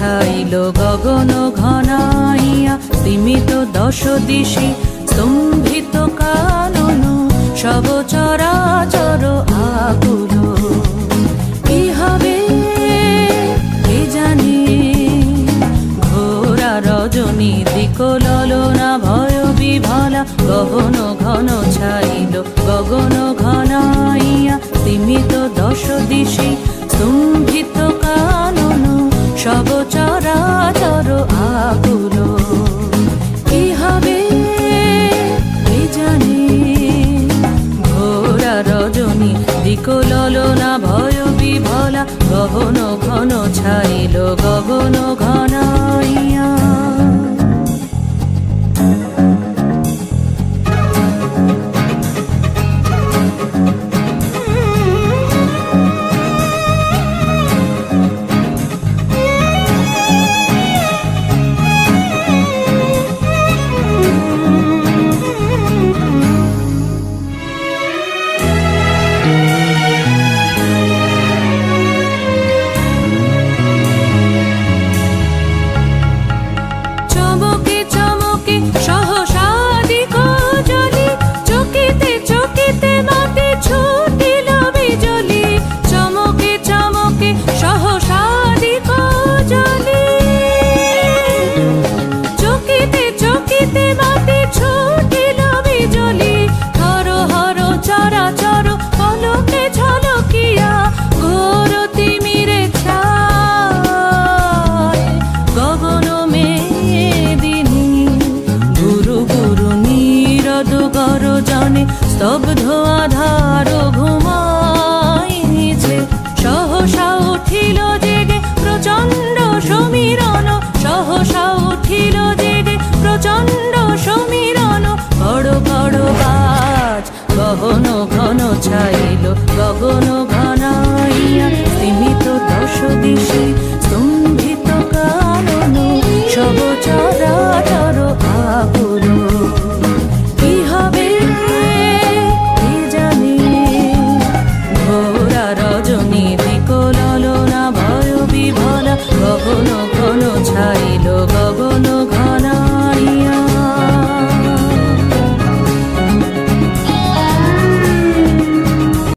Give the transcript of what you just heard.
ছাইল গগন ঘনাইয়া সীমিত দশ দিশি স্তম্ভিত কানন সব চরাচর আকুল। কি হবে কে জানে, ঘোরা রজনী দিক ললনা ভয় বিভলা গহন ঘন ছাইল গগন ঘনাইয়া সীমিত দশ দিশি স্তম্ভিত কানন সব চরাচর আকুল। কি হবে কে জানে, ঘোরা রজনী দিক ললনা ভয় বিভলা গহন ঘন ছাইল গগন ঘনাইয়া। স্তব্ধ আধার ঘুমাইছে, সহসা উঠিল জেগে প্রচণ্ড সমীরণ, সহসা উঠিল জেগে প্রচণ্ড সমীরণ। বড় বড় বাজ গহন ঘন ছাইল গগন ঘনাইয়া সীমিত দশ দিশি